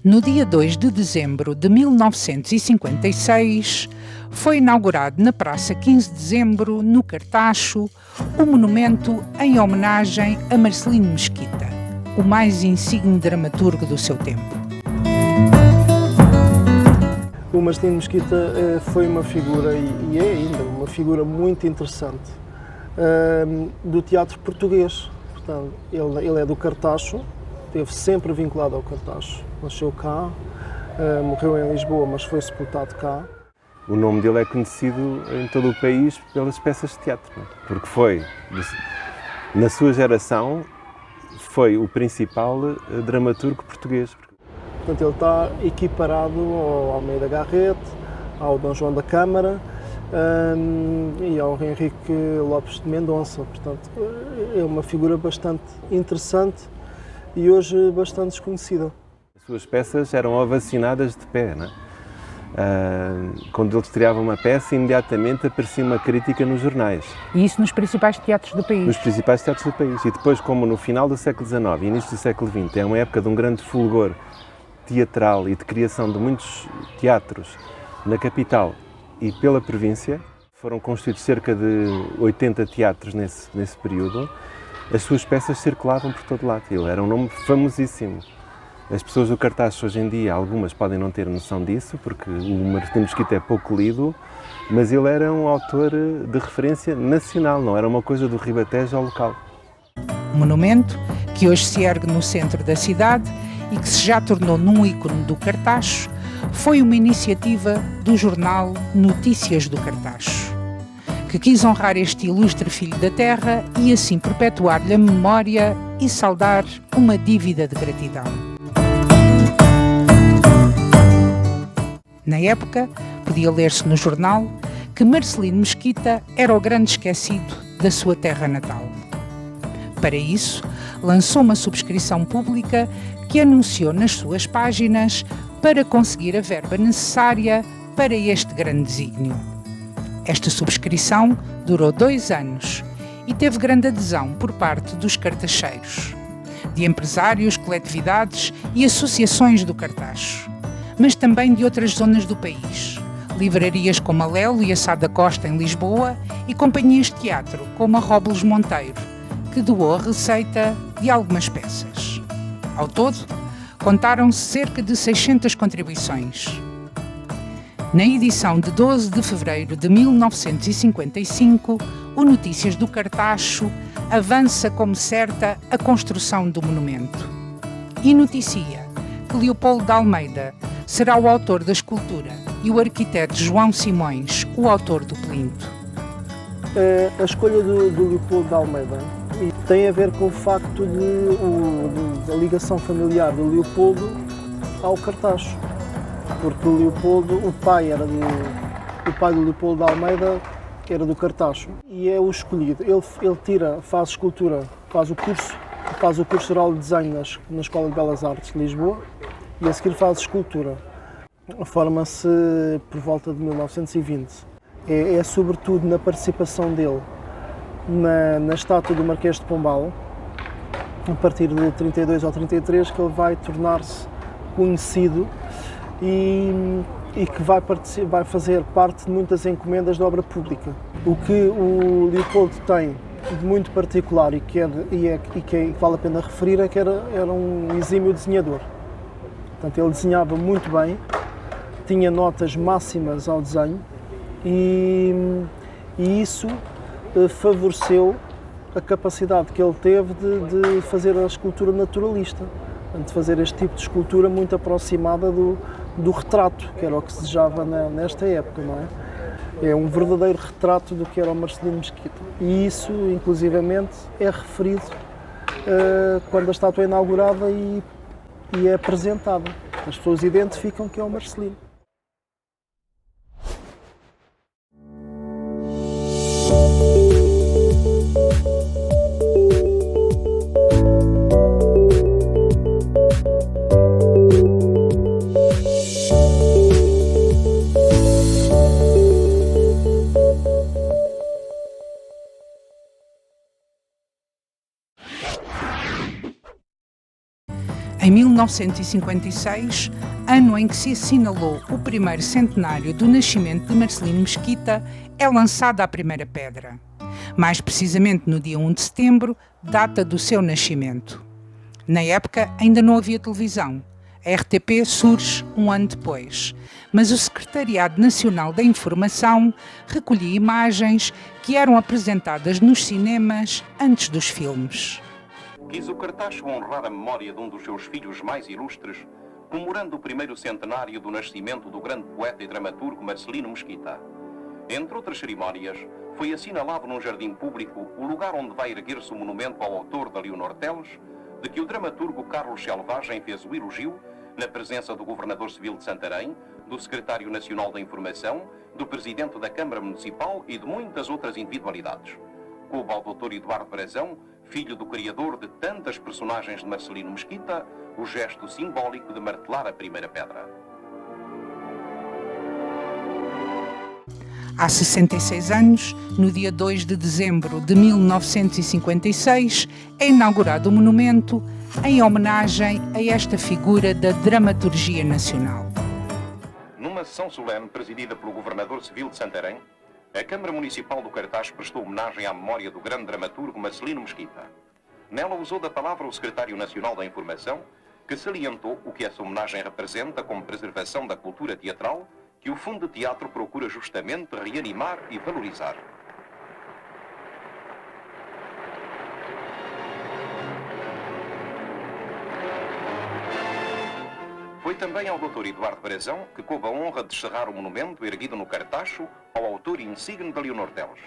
No dia 2 de dezembro de 1956, foi inaugurado na Praça 15 de Dezembro, no Cartacho, o monumento em homenagem a Marcelino Mesquita, o mais insigne dramaturgo do seu tempo. O Marcelino Mesquita foi uma figura, e é ainda uma figura muito interessante, do teatro português. Portanto, ele é do Cartacho, esteve sempre vinculado ao Cartacho. Nasceu cá, morreu em Lisboa, mas foi sepultado cá. O nome dele é conhecido em todo o país pelas peças de teatro, porque foi, na sua geração, foi o principal dramaturgo português. Portanto, ele está equiparado ao Almeida Garrett, ao Dom João da Câmara e ao Henrique Lopes de Mendonça. Portanto, é uma figura bastante interessante e hoje bastante desconhecida. As suas peças eram ovacionadas de pé, não é? Quando ele estreava uma peça, imediatamente aparecia uma crítica nos jornais. E isso nos principais teatros do país? Nos principais teatros do país. E depois, como no final do século XIX e início do século XX é uma época de um grande fulgor teatral e de criação de muitos teatros na capital e pela província, foram construídos cerca de 80 teatros nesse período, as suas peças circulavam por todo lado. Ele era um nome famosíssimo. As pessoas do Cartacho hoje em dia, algumas podem não ter noção disso, porque o Marcelino Mesquita é pouco lido, mas ele era um autor de referência nacional, não era uma coisa do Ribatejo ao local. Um monumento que hoje se ergue no centro da cidade e que se já tornou num ícone do Cartacho, foi uma iniciativa do jornal Notícias do Cartacho, que quis honrar este ilustre filho da terra e assim perpetuar-lhe a memória e saldar uma dívida de gratidão. Na época, podia ler-se no jornal que Marcelino Mesquita era o grande esquecido da sua terra natal. Para isso, lançou uma subscrição pública que anunciou nas suas páginas para conseguir a verba necessária para este grande desígnio. Esta subscrição durou 2 anos e teve grande adesão por parte dos cartacheiros, de empresários, coletividades e associações do Cartacho, mas também de outras zonas do país, livrarias como a Lelo e a Sá da Costa em Lisboa e companhias de teatro como a Robles Monteiro, que doou a receita de algumas peças. Ao todo, contaram-se cerca de 600 contribuições. Na edição de 12 de fevereiro de 1955, o Notícias do Cartacho avança como certa a construção do monumento e noticia que Leopoldo de Almeida será o autor da escultura e o arquiteto João Simões, o autor do plinto. A escolha do Leopoldo de Almeida tem a ver com o facto da ligação familiar do Leopoldo ao Cartacho, porque o Leopoldo, o pai do Leopoldo de Almeida era do Cartacho e é o escolhido. Ele faz escultura, faz o curso geral de desenho na Escola de Belas Artes de Lisboa e a seguir faz escultura. Forma-se por volta de 1920. É sobretudo na participação dele na estátua do Marquês de Pombal, a partir de 32 ou 33, que ele vai tornar-se conhecido e que vai fazer parte de muitas encomendas de obra pública. O que o Leopoldo tem de muito particular e que vale a pena referir é que era um exímio desenhador. Portanto, ele desenhava muito bem, tinha notas máximas ao desenho e isso favoreceu a capacidade que ele teve de fazer a escultura naturalista, de fazer este tipo de escultura muito aproximada do retrato, que era o que se desejava nesta época, não é? É um verdadeiro retrato do que era o Marcelino Mesquita. E isso, inclusivamente, é referido quando a estátua é inaugurada e é apresentada. As pessoas identificam que é o Marcelino. Em 1956, ano em que se assinalou o primeiro centenário do nascimento de Marcelino Mesquita, é lançada a primeira pedra. Mais precisamente no dia 1 de setembro, data do seu nascimento. Na época ainda não havia televisão. A RTP surge um ano depois, mas o Secretariado Nacional da Informação recolhia imagens que eram apresentadas nos cinemas antes dos filmes. Quis o Cartacho honrar a memória de um dos seus filhos mais ilustres, comemorando o primeiro centenário do nascimento do grande poeta e dramaturgo Marcelino Mesquita. Entre outras cerimónias, foi assinalado num jardim público o lugar onde vai erguer-se o monumento ao autor da Leonor Teles, de que o dramaturgo Carlos Selvagem fez o elogio, na presença do Governador Civil de Santarém, do Secretário Nacional da Informação, do Presidente da Câmara Municipal e de muitas outras individualidades. Coube ao Dr. Eduardo Brazão, filho do criador de tantas personagens de Marcelino Mesquita, o gesto simbólico de martelar a primeira pedra. Há 66 anos, no dia 2 de dezembro de 1956, é inaugurado o monumento em homenagem a esta figura da dramaturgia nacional. Numa sessão solene presidida pelo Governador Civil de Santarém, a Câmara Municipal do Cartaz prestou homenagem à memória do grande dramaturgo Marcelino Mesquita. Nela usou da palavra o Secretário Nacional da Informação, que salientou o que essa homenagem representa como preservação da cultura teatral, que o Fundo de Teatro procura justamente reanimar e valorizar. Foi também ao Dr. Eduardo Brazão que coube a honra de cerrar o monumento erguido no Cartacho ao autor insigne da Leonor Teles.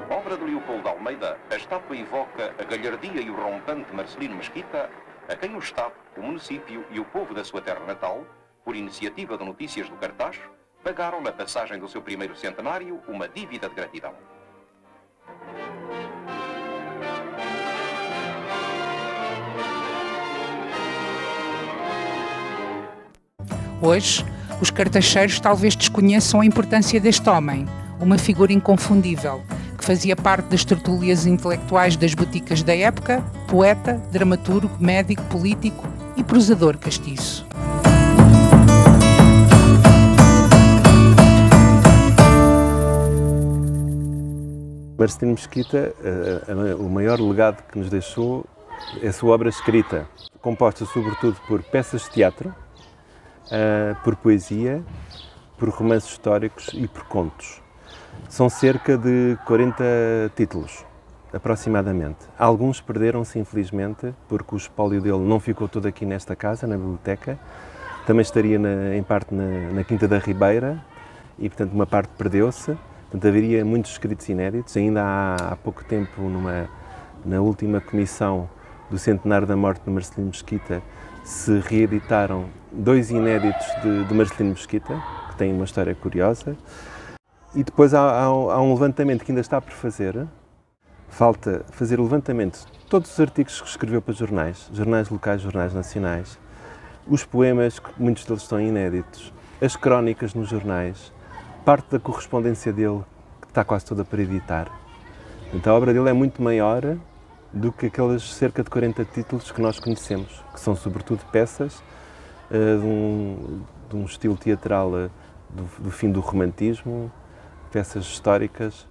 Obra de Leopoldo de Almeida, a estátua evoca a galhardia e o rompante Marcelino Mesquita, a quem o Estado, o município e o povo da sua terra natal, por iniciativa de Notícias do Cartaz, pagaram na passagem do seu primeiro centenário uma dívida de gratidão. Hoje, os cartacheiros talvez desconheçam a importância deste homem, uma figura inconfundível, que fazia parte das tertúlias intelectuais das boticas da época, poeta, dramaturgo, médico, político e prosador castiço. Marcelino Mesquita, o maior legado que nos deixou é a sua obra escrita, composta sobretudo por peças de teatro, por poesia, por romances históricos e por contos. São cerca de 40 títulos, aproximadamente. Alguns perderam-se, infelizmente, porque o espólio dele não ficou todo aqui nesta casa, na biblioteca. Também estaria, em parte, na Quinta da Ribeira e, portanto, uma parte perdeu-se. Portanto, haveria muitos escritos inéditos. Ainda há pouco tempo, na última comissão do centenário da morte de Marcelino Mesquita, se reeditaram 2 inéditos de Marcelino Mesquita, que têm uma história curiosa. E depois há um levantamento que ainda está por fazer. Falta fazer o levantamento de todos os artigos que escreveu para jornais locais, jornais nacionais, os poemas, que muitos deles estão inéditos, as crónicas nos jornais, parte da correspondência dele, que está quase toda para editar. Então a obra dele é muito maior do que aqueles cerca de 40 títulos que nós conhecemos, que são sobretudo peças de um estilo teatral do fim do romantismo, peças históricas